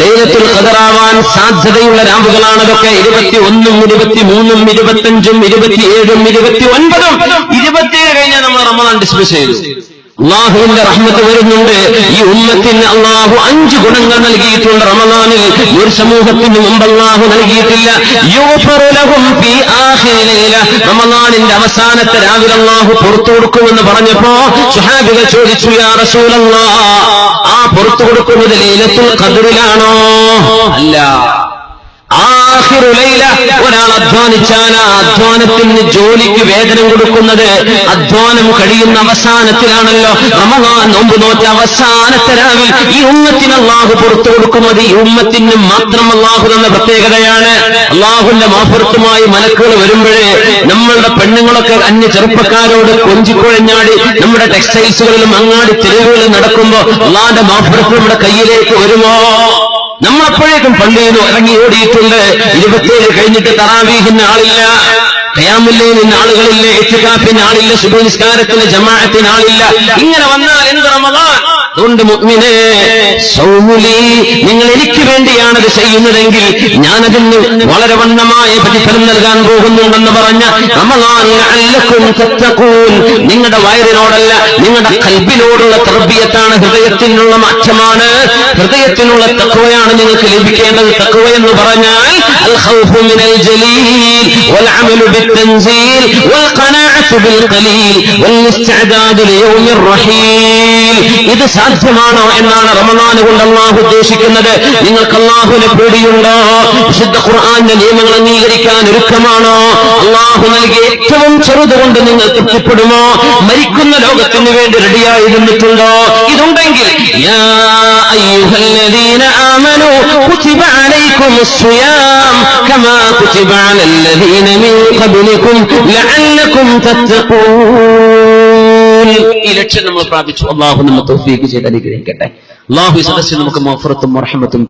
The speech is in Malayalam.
ലൈലത്തുൽ ഖദർ ആവാൻ സാധ്യതയുള്ള രാവുകളാണ് അതൊക്കെ. 21, 23, 25, 27, 29. 27 കഴിഞ്ഞാൽ നമ്മൾ റമദാൻ ഡിസ്മിസ് ചെയ്തു. അള്ളാഹുവിന്റെ റഹ്മത്ത് വരുന്നുണ്ട്. ഈ ഉമ്മത്തിന് അള്ളാഹു 5 ഗുണങ്ങൾ നൽകിയിട്ടുണ്ട്. റമദാനിൽ ഒരു സമൂഹത്തിന് മുമ്പ് അള്ളാഹു നൽകിയിട്ടില്ല. റമദാനിന്റെ അവസാനത്തെ രാവിലെ അള്ളാഹു പുറത്തു കൊടുക്കുമെന്ന് പറഞ്ഞപ്പോ സ്വഹാബികൾ ചോദിച്ചു, യാ റസൂലല്ലാഹ്, ആ പുറത്തു കൊടുക്കുന്നത് ലൈലത്തുൽ ഖദ്റിലാണോ? അല്ല, ആഖിറു ലൈല. ഒരാൾ അധ്വാനിച്ചാൽ ആ അധ്വാനത്തിന് ജോലിക്ക് വേതനം കൊടുക്കുന്നത് അധ്വാനം കഴിയുന്ന അവസാനത്തിലാണല്ലോ. റമദാൻ നോമ്പ് നോറ്റ അവസാനത്തെ രാവിൽ ഈ ഉമ്മത്തിന് അള്ളാഹു പുറത്തു കൊടുക്കുന്നത് ഈ ഉമ്മത്തിന് മാത്രം അള്ളാഹു തന്ന പ്രത്യേകതയാണ്. അള്ളാഹുവിന്റെ മാഫറത്തുമായി മലക്കുകൾ വരുമ്പോഴേ നമ്മളുടെ പെണ്ണുങ്ങളൊക്കെ അന്യ ചെറുപ്പക്കാരോട് കൊഞ്ചിക്കുഴഞ്ഞാടി നമ്മുടെ ടെക്സ്റ്റൈൽസുകളിലും അങ്ങാടി തെരുവുകളിൽ നടക്കുമ്പോ അള്ളാന്റെ മാഫറത്ത് നമ്മുടെ കയ്യിലേക്ക് വരുമോ? നമ്മളപ്പോഴേക്കും പള്ളിയിൽ ഇറങ്ങി ഓടിയിട്ടുണ്ട്. 27 കഴിഞ്ഞിട്ട് തറാവീഹിന് ആളില്ല, ഖിയാമുൽ ലൈലിന് ആളുകളില്ല, ഇത്തികാഫിന് ആളില്ല, സുബഹി നിസ്കാരത്തിന് ജമാഅത്തിന് ആളില്ല. ഇങ്ങനെ വന്നാൽ എന്ത് റമദാൻ? അതുകൊണ്ട് മുഅ്മിനേ, സൗമുലി, നിങ്ങൾ എനിക്ക് വേണ്ടിയാണത് ചെയ്യുന്നതെങ്കിൽ ഞാനതിന് വളരെ വണ്ണമായ പ്രതിഫലം നൽകാൻ പോകുന്നുണ്ടെന്ന് പറഞ്ഞ റമദാൻ ലഅല്ലക്കും തത്തഖൂൻ. നിങ്ങളുടെ വയറിനോടല്ല, നിങ്ങളുടെ ഖൽബിനോടുള്ള തർബിയത്താണ്, ഹൃദയത്തിനുള്ള മാറ്റമാണ്, ഹൃദയത്തിനുള്ള തഖ്വയാണ് നിങ്ങൾക്ക് ലഭിക്കേണ്ടത്. തഖ്വ എന്ന് പറഞ്ഞാൽ അൽ ഖൗഫു മിനൽ ജലീൽ വൽ അമലു ബിത്തൻസീൽ വൽ ഖനാഅതു ബിൽ ഖലീൽ വൽ ഇസ്തിഅദാദു ലിയൗമിർ റഹീൽ. ഇത് സാധ്യമാണോ എന്നാണ് റമദാൻ കൊണ്ട് അള്ളാഹു ഉദ്ദേശിക്കുന്നത്. നിങ്ങൾക്ക് അള്ളാഹുവിനെ പേടിയുണ്ടോ? വിശുദ്ധ ഖുർആന്റെ നിയമങ്ങൾ അംഗീകരിക്കാൻ ഒരുക്കമാണോ? അള്ളാഹു നൽകിയ ഏറ്റവും ചെറുതുകൊണ്ട് നിങ്ങൾ തൃപ്തിപ്പെടുമോ? മരിക്കുന്ന ലോകത്തിന് വേണ്ടി റെഡിയായി നിന്നിട്ടുണ്ടോ? ഇതുണ്ടെങ്കിൽ യാ അയ്യുഹല്ലദീന ആമനൂ കുതിബ അലൈക്കുമുസ് സിയാം കമാ കുതിബ അലല്ലദീന മിൻ ഖബ്ലികും ലഅല്ലകും തത്തഖൂൻ. ഈ ലക്ഷ്യം നമ്മൾ പ്രാപിച്ചു. അള്ളാഹു നമ്മെ തൗഫീഖ് ചെയ്ത് അനുഗ്രഹിക്കട്ടെ. അള്ളാഹു ഈ സദസ്സിൽ നമുക്ക് മഗ്ഫിറത്തും റഹ്മത്തും